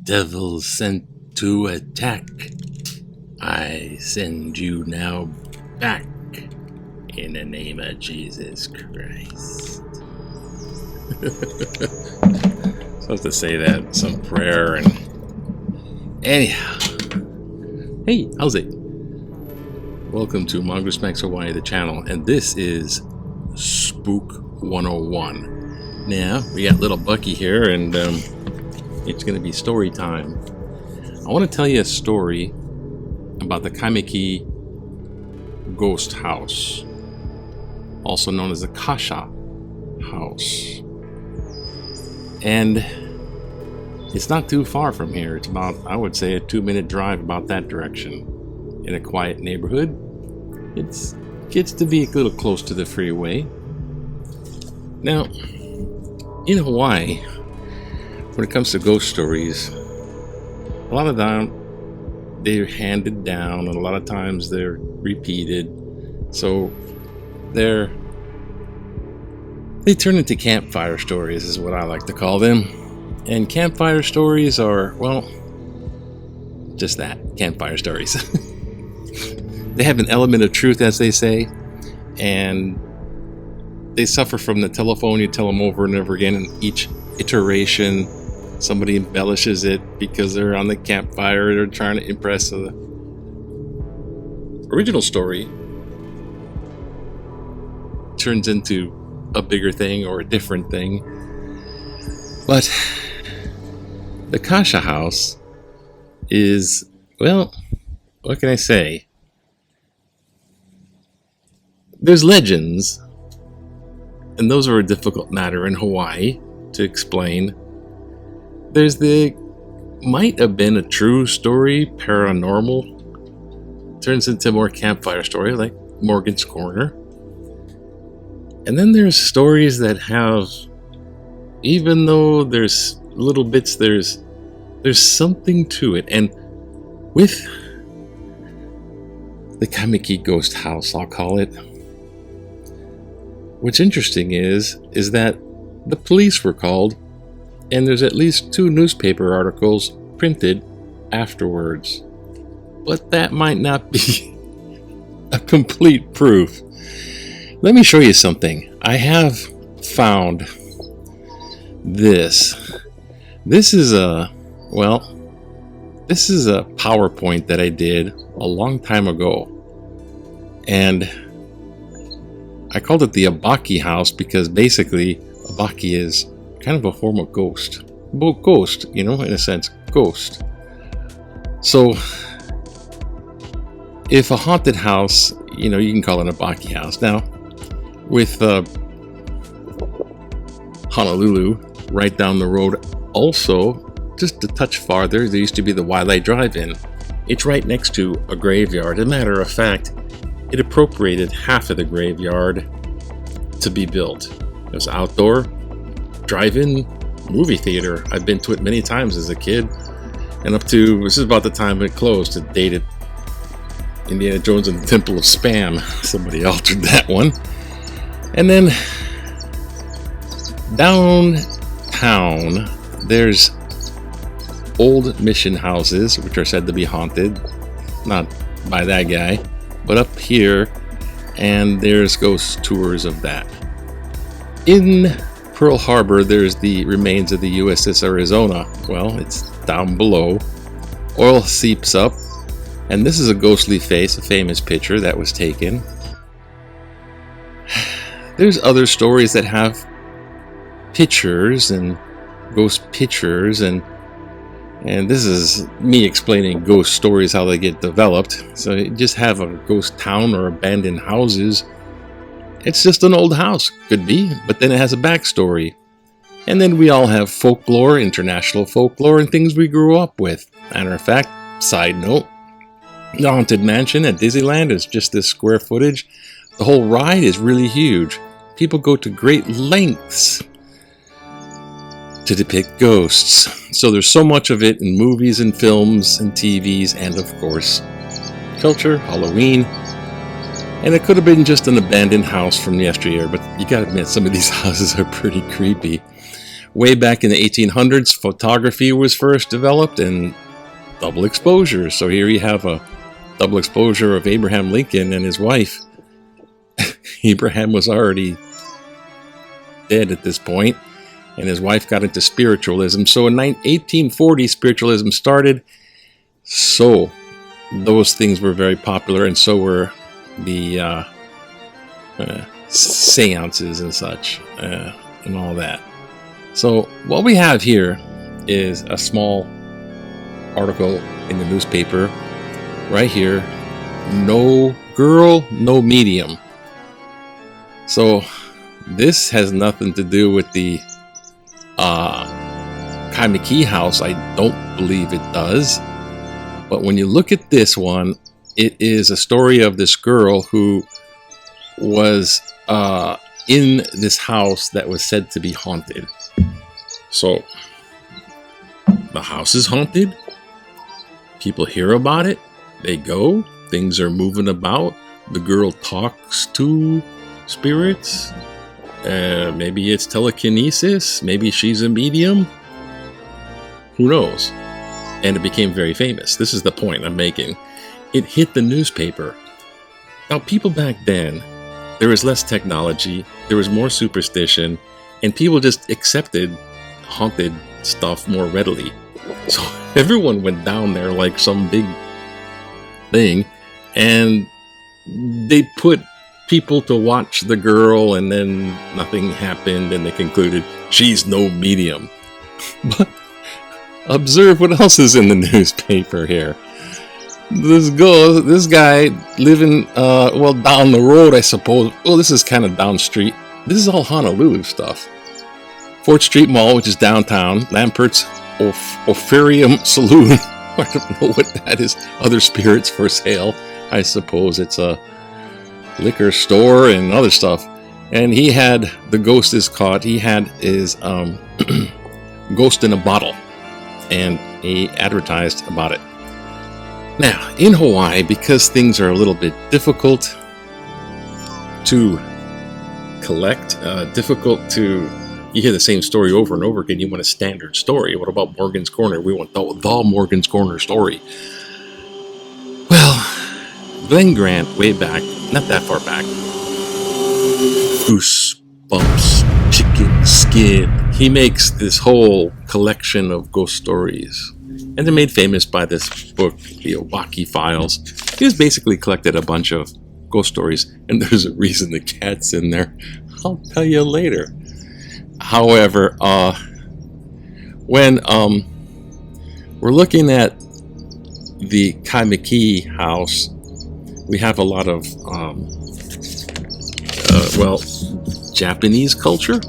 Devil sent to attack, I send you now back in the name of Jesus Christ. Supposed to say that, some prayer, and anyhow. Hey, how's it? Welcome to Mongoose Max Hawaii, the channel, and this is Spook 101. Now, we got little Bucky here, and it's going to be story time. I want to tell you a story about the Kaimuki Ghost House, also known as the Kasha House. And it's not too far from here. It's about, I would say, a 2-minute drive about that direction. In a quiet neighborhood. It gets to be a little close to the freeway. Now, in Hawaii, when it comes to ghost stories, a lot of them they're handed down, and a lot of times they're repeated. So they turn into campfire stories, is what I like to call them. And campfire stories are, well, just that, campfire stories. They have an element of truth, as they say, and they suffer from the telephone. You tell them over and over again, and each iteration somebody embellishes it because they're on the campfire, they're trying to impress. The original story turns into a bigger thing or a different thing. But the Kasha House is, well, what can I say? There's legends, and those are a difficult matter in Hawaii to explain. There's might have been a true story, paranormal, turns into more campfire story like Morgan's Corner. And then there's stories that have, even though there's little bits, there's something to it. And with the Kaimuki Ghost House, I'll call it, what's interesting is that the police were called, and there's at least 2 newspaper articles printed afterwards. But that might not be a complete proof. Let me show you something. I have found this. This is a PowerPoint that I did a long time ago. And I called it the Obake House because basically Obake is kind of a form of ghost. Well, ghost, in a sense, ghost. So, if a haunted house, you can call it an Obake house. Now, with Honolulu, right down the road, also, just a touch farther, there used to be the Waialae Drive-In. It's right next to a graveyard. As a matter of fact, it appropriated half of the graveyard to be built. It was outdoor drive-in movie theater. I've been to it many times as a kid, and this is about the time it closed. It dated Indiana Jones and the Temple of Spam. Somebody altered that one. And then downtown, there's old mission houses, which are said to be haunted. Not by that guy, but up here, and there's ghost tours of that. In Pearl Harbor, there's the remains of the USS Arizona. Well, it's down below. Oil seeps up, and this is a ghostly face, a famous picture that was taken. There's other stories that have pictures and ghost pictures, and this is me explaining ghost stories, how they get developed. So you just have a ghost town or abandoned houses. It's just an old house, could be, but then it has a backstory. And then we all have folklore, international folklore, and things we grew up with. Matter of fact, side note, the Haunted Mansion at Disneyland is just this square footage. The whole ride is really huge. People go to great lengths to depict ghosts. So there's so much of it in movies and films and TVs and, of course, culture, Halloween. And it could have been just an abandoned house from yesteryear, but you gotta admit, some of these houses are pretty creepy. Way back in the 1800s, photography was first developed and double exposure. So here you have a double exposure of Abraham Lincoln and his wife. Abraham was already dead at this point, and his wife got into spiritualism. So in 1840, spiritualism started. So those things were very popular, and so were the seances and such, and all that. So what we have here is a small article in the newspaper right here. No girl, no medium. So this has nothing to do with the Kaimuki House. I don't believe it does. But when you look at this one, it is a story of this girl who was in this house that was said to be haunted. So the house is haunted. People hear about it. They go. Things are moving about. The girl talks to spirits. Maybe it's telekinesis. Maybe she's a medium. Who knows? And it became very famous. This is the point I'm making. It hit the newspaper. Now, people back then, there was less technology. There was more superstition. And people just accepted haunted stuff more readily. So everyone went down there like some big thing. And they put people to watch the girl, and then nothing happened, and they concluded she's no medium. But observe what else is in the newspaper here. This guy living down the road, I suppose. Well, this is kind of down street. This is all Honolulu stuff. 4th Street Mall, which is downtown. Lampert's Ophirium Saloon. I don't know what that is. Other spirits for sale. I suppose it's a liquor store and other stuff. And he had, the ghost is caught. He had his ghost in a bottle. And he advertised about it. Now, in Hawaii, because things are a little bit difficult to collect, you hear the same story over and over again. You want a standard story. What about Morgan's Corner? We want the Morgan's Corner story. Well, Glenn Grant, way back, not that far back, Goosebumps, Chicken Skin, he makes this whole collection of ghost stories. And they're made famous by this book, the Obake Files. He's basically collected a bunch of ghost stories, and there's a reason the cat's in there. I'll tell you later. However, when we're looking at the Kaimuki House, we have a lot of, Japanese culture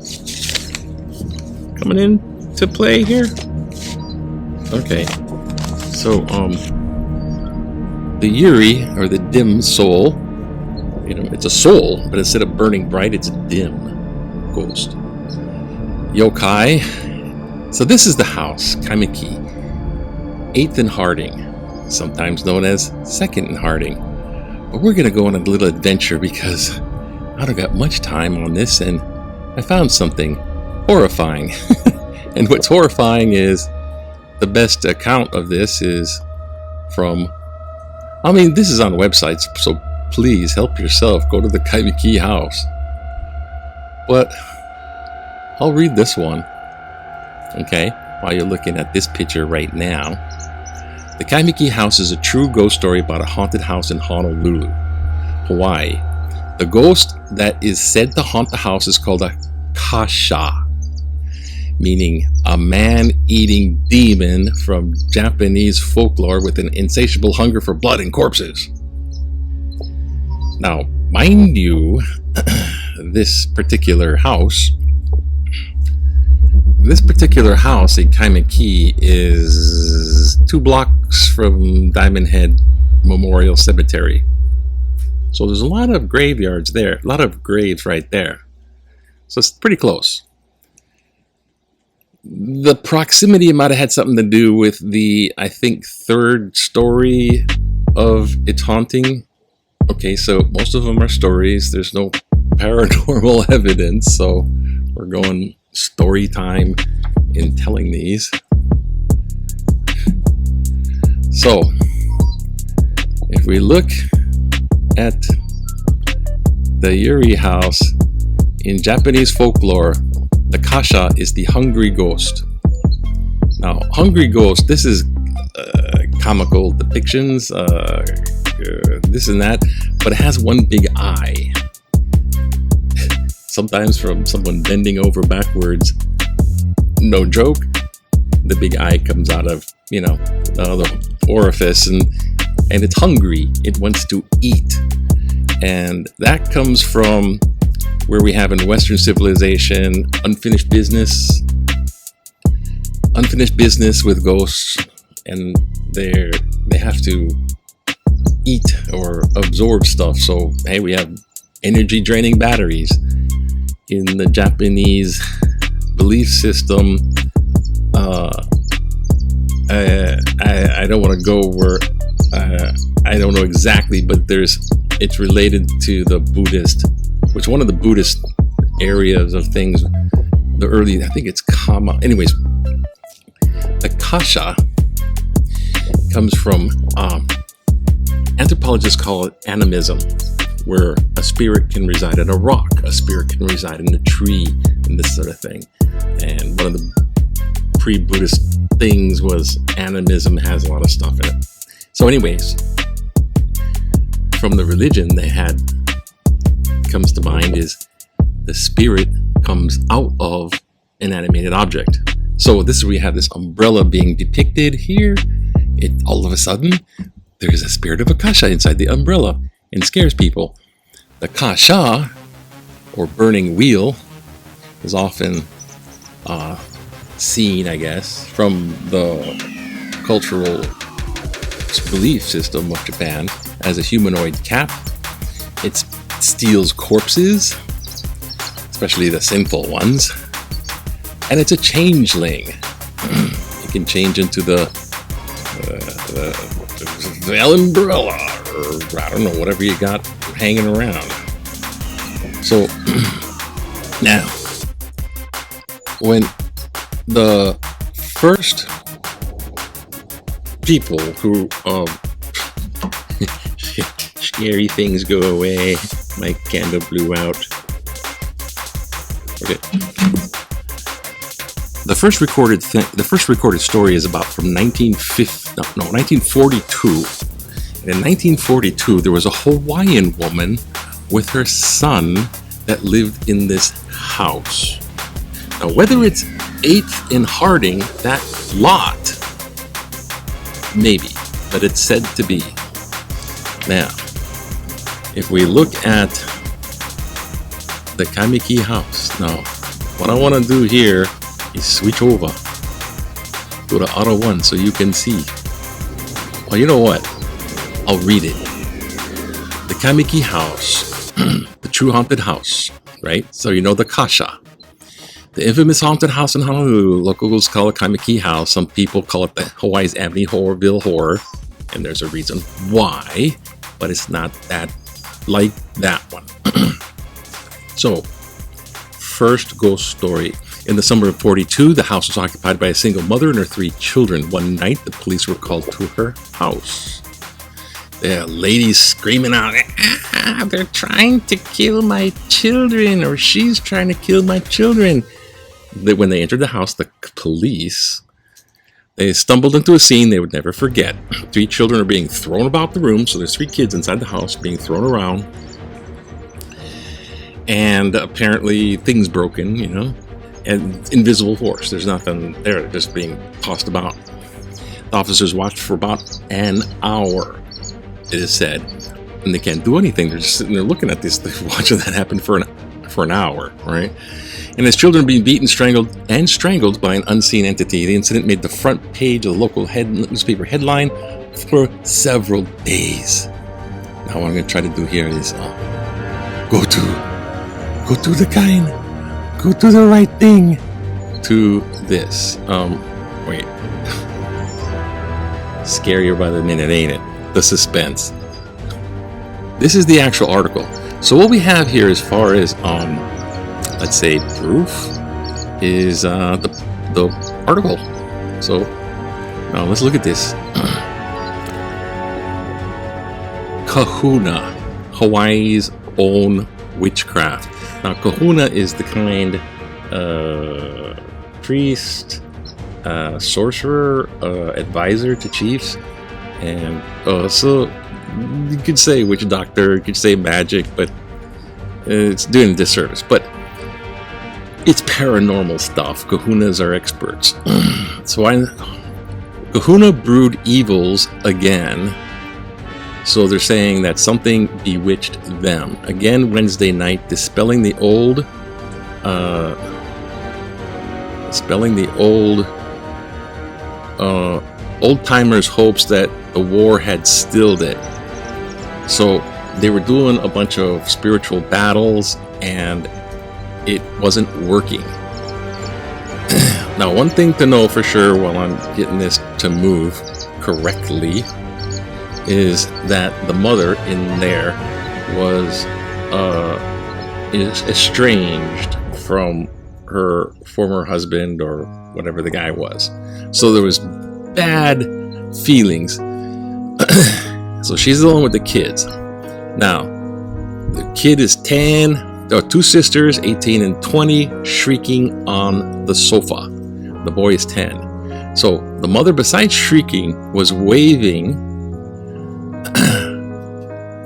coming in to play here. Okay, so the Yuri, or the dim soul, it's a soul, but instead of burning bright, it's a dim ghost. Yokai. So this is the house, Kaimuki, 8th and Harding, sometimes known as 2nd and Harding. But we're going to go on a little adventure because I don't got much time on this, and I found something horrifying. And what's horrifying is the best account of this is from, this is on websites, so please help yourself. Go to the Kaimuki House. But I'll read this one, okay, while you're looking at this picture right now. The Kaimuki House is a true ghost story about a haunted house in Honolulu, Hawaii. The ghost that is said to haunt the house is called a Kasha, meaning a man-eating demon from Japanese folklore with an insatiable hunger for blood and corpses. Now, mind you, this particular house in Kaimuki is 2 blocks from Diamond Head Memorial Cemetery. So there's a lot of graveyards there, a lot of graves right there. So it's pretty close. The proximity might have had something to do with the, I think, third story of its haunting. Okay, so most of them are stories. There's no paranormal evidence, so we're going story time in telling these. So, if we look at the Yuri house, in Japanese folklore, the Kasha is the hungry ghost. Now, hungry ghost, this is comical depictions, this and that, but it has one big eye. Sometimes from someone bending over backwards, no joke, the big eye comes out of, the orifice, and it's hungry. It wants to eat. And that comes from where we have in Western civilization unfinished business with ghosts, and they have to eat or absorb stuff. So hey, we have energy draining batteries. In the Japanese belief system, I don't want to go where I don't know exactly, but it's related to the Buddhist, which one of the Buddhist areas of things, the early, I think it's Kama. Anyways, the Kasha comes from, anthropologists call it animism, where a spirit can reside in a rock, a spirit can reside in a tree, and this sort of thing. And one of the pre-Buddhist things was animism has a lot of stuff in it. So anyways, from the religion they had, comes to mind is the spirit comes out of an animated object. So this is where we have this umbrella being depicted here. It all of a sudden, there's a spirit of a Kasha inside the umbrella and scares people. The Kasha, or burning wheel, is often seen, I guess, from the cultural belief system of Japan as a humanoid cap. It steals corpses, especially the sinful ones, and it's a changeling. It can change into the umbrella, or I don't know, whatever you got hanging around. So now, when the first people who scary things go away, my candle blew out. Okay. The first recorded story is about from 1942. And in 1942, there was a Hawaiian woman with her son that lived in this house. Now, whether it's 8th and Harding, that lot, maybe, but it's said to be. Now, if we look at the Kaimuki House, now, what I want to do here is switch over to the other one so you can see. Well, you know what? I'll read it. The Kaimuki House, the true haunted house, right? So you know the Kasha. The infamous haunted house in Honolulu, locals call it Kaimuki House. Some people call it the Hawaii's Amityville Horror, and there's a reason why, but it's not that like that one. So, first ghost story. In the summer of 42, the house was occupied by a single mother and her 3 children. One night, the police were called to her house. The ladies screaming out, they're trying to kill my children, or she's trying to kill my children. When they entered the house, the police, they stumbled into a scene they would never forget. 3 children are being thrown about the room, so there's 3 kids inside the house being thrown around. And apparently things broken, and invisible force. There's nothing there, they're just being tossed about. The officers watched for about an hour, it is said, and they can't do anything. They're just sitting there looking at this, watching that happen for an hour, right? And as children being beaten, strangled by an unseen entity, the incident made the front page of the local newspaper headline for several days. Now what I'm going to try to do here is go to the kind, go to the right thing, to this. Wait. Scarier by the minute, ain't it? The suspense. This is the actual article. So what we have here as far as, let's say, proof, is the article. So now let's look at this. Kahuna, Hawaii's own witchcraft. Now, Kahuna is the kind priest, sorcerer, advisor to chiefs, and so you could say witch doctor, you could say magic, but it's doing a disservice. But it's paranormal stuff. Kahunas are experts. So Kahuna brewed evils again. So they're saying that something bewitched them. Again, Wednesday night, dispelling the old old-timers' hopes that the war had stilled it. So they were doing a bunch of spiritual battles and it wasn't working. Now, one thing to know for sure while I'm getting this to move correctly is that the mother in there was is estranged from her former husband or whatever the guy was. So there was bad feelings. So she's alone with the kids. Now, the kid is 10. There are two sisters, 18 and 20, shrieking on the sofa. The boy is 10. So the mother, besides shrieking, was waving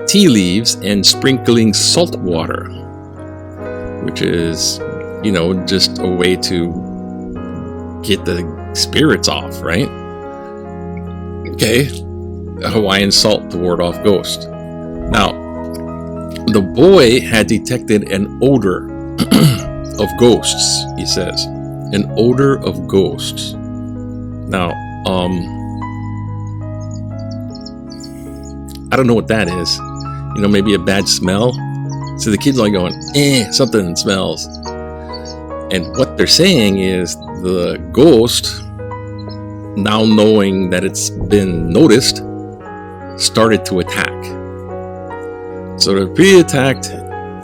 tea leaves and sprinkling salt water, which is, just a way to get the spirits off, right? Okay, Hawaiian salt to ward off ghosts. Now, the boy had detected an odor of ghosts, he says. An odor of ghosts. Now, I don't know what that is. Maybe a bad smell. So the kid's like going, something smells. And what they're saying is the ghost, now knowing that it's been noticed, started to attack. So they pre-attacked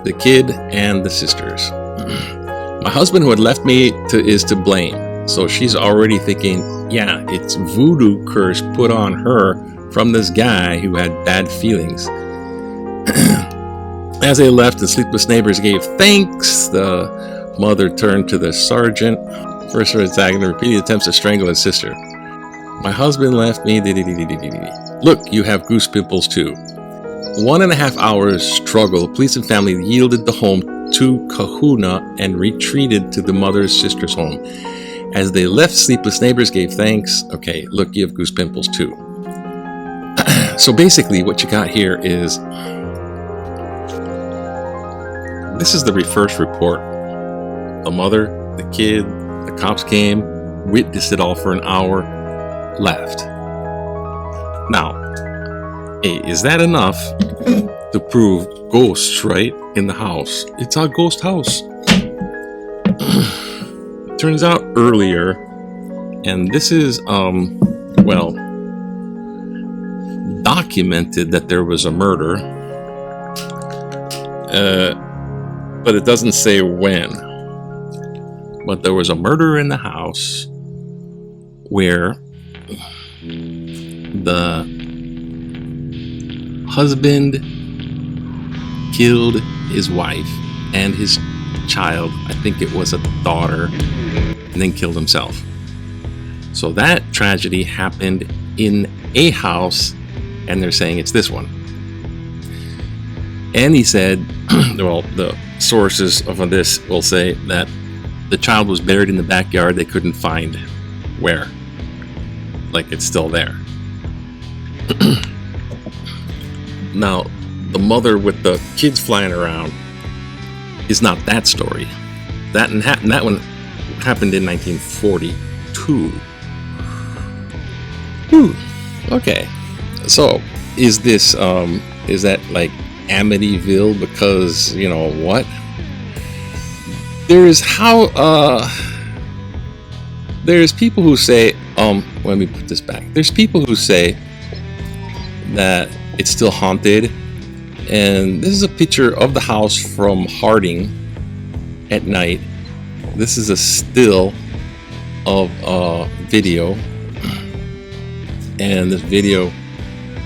the kid and the sisters. My husband, who had left me, is to blame. So she's already thinking, yeah, it's voodoo curse put on her from this guy who had bad feelings. As they left, the sleepless neighbors gave thanks. The mother turned to the sergeant. First attacking the repeated attempts to strangle his sister. My husband left me. Look, you have goose pimples too. 1.5 hours struggle. Police and family yielded the home to Kahuna and retreated to the mother's sister's home. As they left, sleepless neighbors gave thanks. Okay, look, you have goose pimples too. So basically what you got here is, this is the first report. The mother, the kid, the cops came, witnessed it all for an hour, left. Now, hey, is that enough to prove ghosts, right, in the house? It's a ghost house. Turns out earlier, and this is, documented that there was a murder, but it doesn't say when. But there was a murder in the house where the husband killed his wife and his child, I think it was a daughter, and then killed himself. So that tragedy happened in a house, and they're saying it's this one. And he said, well, the sources of this will say that the child was buried in the backyard. They couldn't find where. Like, it's still there. Now, the mother with the kids flying around is not that story. That one happened in 1942. Okay. So, is this, is that like Amityville? Because, what? There is how, there's people who say, let me put this back. There's people who say that it's still haunted. And this is a picture of the house from Harding at night. This is a still of a video. And this video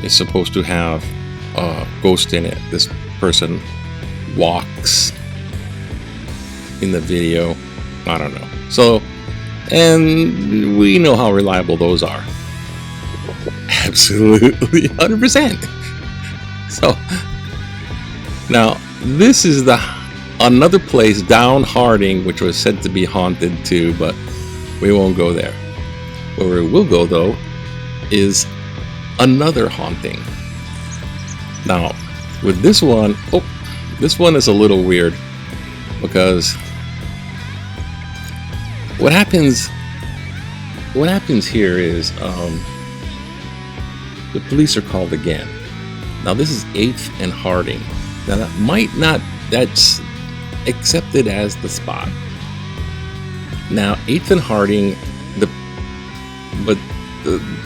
is supposed to have a ghost in it. This person walks in the video. I don't know. So, and we know how reliable those are. Absolutely 100%. So, now this is another place down Harding, which was said to be haunted too, but we won't go there. Where we will go though is another haunting. Now, with this one, this one is a little weird because what happens here is the police are called again. Now this is 8th and Harding. Now that might not, that's accepted as the Now 8th and Harding,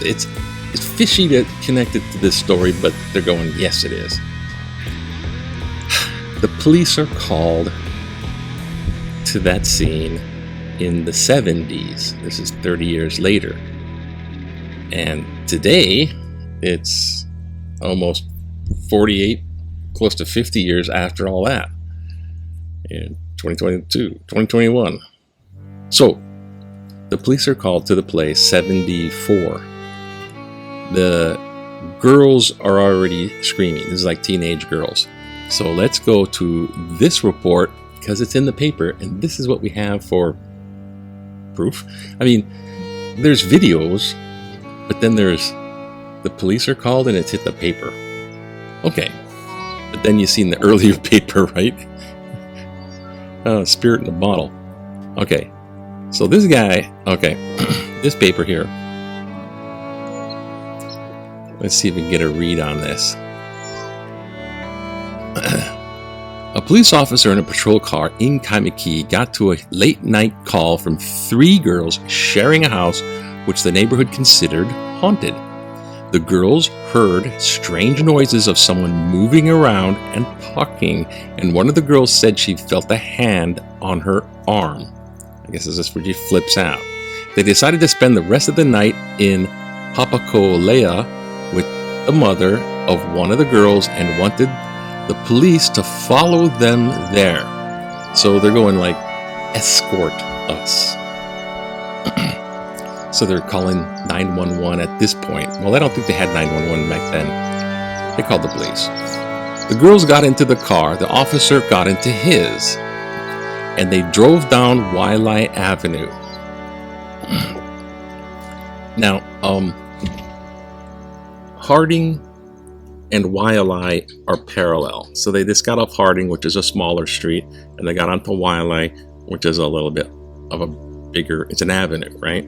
it's fishy to connect it to this story, but they're going, yes it is. The police are called to that scene in the 70s. This is 30 years later. And today, it's almost 48, close to 50 years after all that. In 2021. So, the police are called to the place 74. The girls are already screaming. This is like teenage girls. So let's go to this report because it's in the paper, and this is what we have for proof. I mean, there's videos, but then there's the police are called and it's hit the paper. Okay, but then you've seen the earlier paper, right? Spirit in a bottle. Okay, so this guy, okay, this paper here. Let's see if we can get a read on this. A police officer in a patrol car in Kaimuki got to a late night call from 3 girls sharing a house which the neighborhood considered haunted. The girls heard strange noises of someone moving around and talking, and one of the girls said she felt a hand on her arm. I guess this is where she flips out. They decided to spend the rest of the night in Papakolea with the mother of one of the girls and wanted the police to follow them there. So they're going like, escort us. So they're calling 911 at this point. Well, I don't think they had 911 back then. They called the police. The girls got into the car. The officer got into his. And they drove down Wailai Avenue. Now, Harding and Wailai are parallel. So they just got off Harding, which is a smaller street, and they got onto Wailai, which is a little bit of a bigger, it's an avenue, right?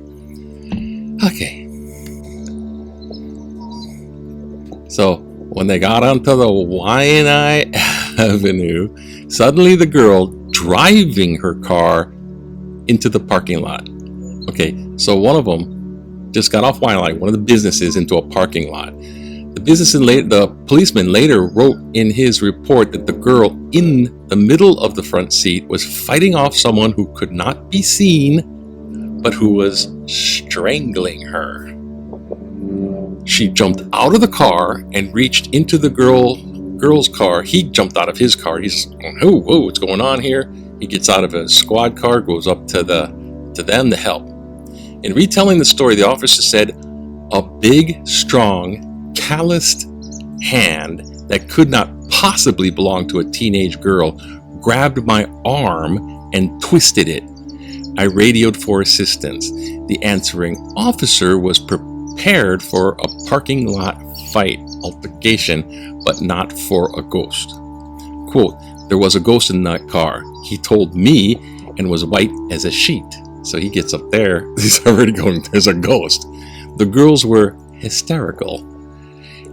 Okay. So when they got onto the Wailai Avenue, suddenly the girl driving her car into the parking lot. Okay, so one of them just got off Wailai, one of the businesses, into a parking lot. The policeman later wrote in his report that the girl in the middle of the front seat was fighting off someone who could not be seen, but who was strangling her. She jumped out of the car and reached into the girl's car. He jumped out of his car. He's going, whoa, what's going on here? He gets out of a squad car, goes up to them to help. In retelling the story, the officer said, a big, strong, calloused hand that could not possibly belong to a teenage girl grabbed my arm and twisted it. I radioed for assistance. The answering officer was prepared for a parking lot fight altercation, but not for a ghost. Quote, there was a ghost in that car. He told me and was white as a sheet. So he gets up there. He's already going, there's a ghost. The girls were hysterical.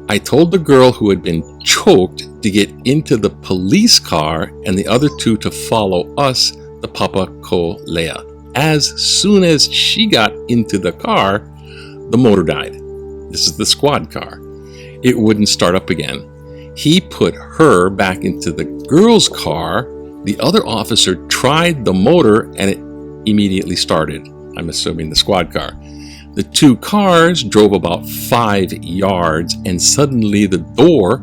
I told the girl who had been choked to get into the police car and the other 2 to follow us, the Papakolea as soon as she got into the car, the motor died. This is the squad car. It wouldn't start up again. He put her back into the girl's car. The other officer tried the motor and it immediately started. I'm assuming the squad car. The two cars drove about 5 yards and suddenly the door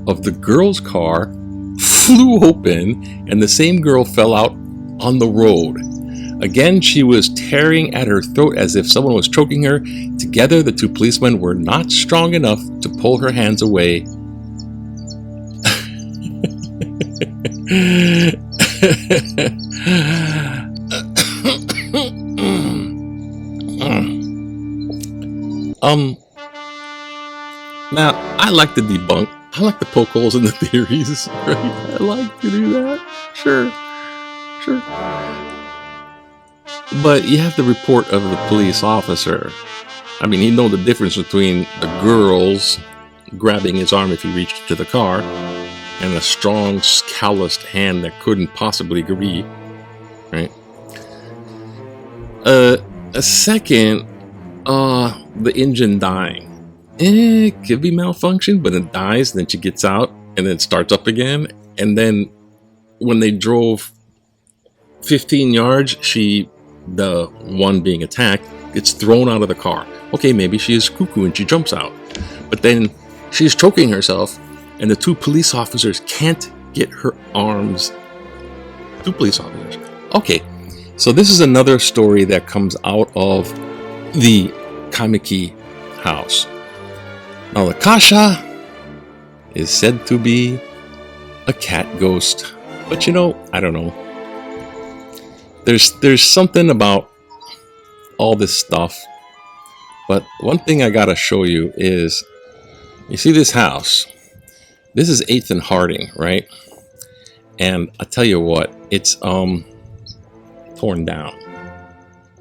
of the girl's car flew open and the same girl fell out on the road. Again, she was tearing at her throat as if someone was choking her. Together, the two policemen were not strong enough to pull her hands away. Now, I like to debunk. I like to poke holes in the theories, right? I like to do that. Sure. But you have the report of the police officer. I mean, he knows the difference between the girls grabbing his arm if he reached to the car and a strong, calloused hand that couldn't possibly agree, right? A second, the engine dying. It could be malfunction, but it dies, and then she gets out, and then it starts up again. And then when they drove 15 yards, the one being attacked, gets thrown out of the car. Okay, maybe she is cuckoo and she jumps out. But then she's choking herself, and the two police officers can't get her arms. Two police officers. Okay, so this is another story that comes out of the Kaimuki House. Now, the Kasha is said to be a cat ghost. But you know, I don't know. There's something about all this stuff. But one thing I gotta show you is, you see this house? This is 8th and Harding, right? And I tell you what, it's torn down.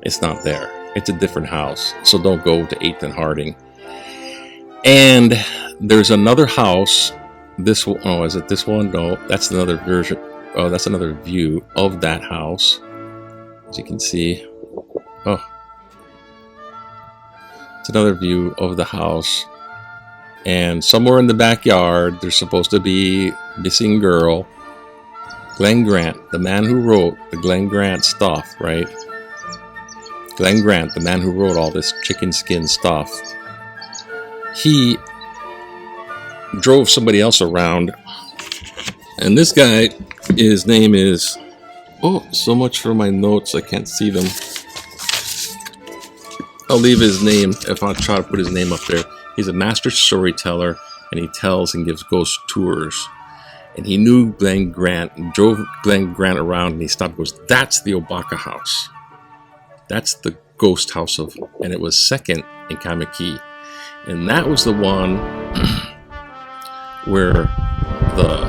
It's not there. It's a different house. So don't go to 8th and Harding. And there's another house. This one, oh, is it this one? No, that's another version. Oh, that's another view of that house. As you can see. Oh. It's another view of the house. And somewhere in the backyard, there's supposed to be missing girl. Glenn Grant, the man who wrote the Glenn Grant stuff, right? Glenn Grant, the man who wrote all this chicken skin stuff. He drove somebody else around. And this guy, his name is... Oh, so much for my notes. I can't see them. I'll leave his name if I try to put his name up there. He's a master storyteller, and he tells and gives ghost tours. And he knew Glenn Grant and drove Glenn Grant around, and he stopped and goes, "That's the Obake house. That's the ghost house of," and it was second in Kaimuki. And that was the one where the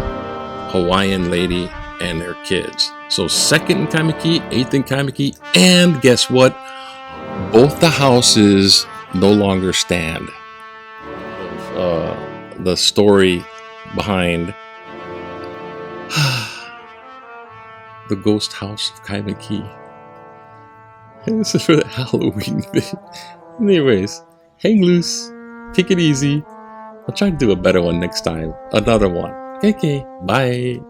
Hawaiian lady and their kids. So second in Kaimuki, 8th in Kaimuki, and guess what? Both the houses no longer stand. The story behind the ghost house of Kaimuki. This is for the Halloween thing. Anyways, hang loose, take it easy. I'll try to do a better one next time. Another one. Okay, bye.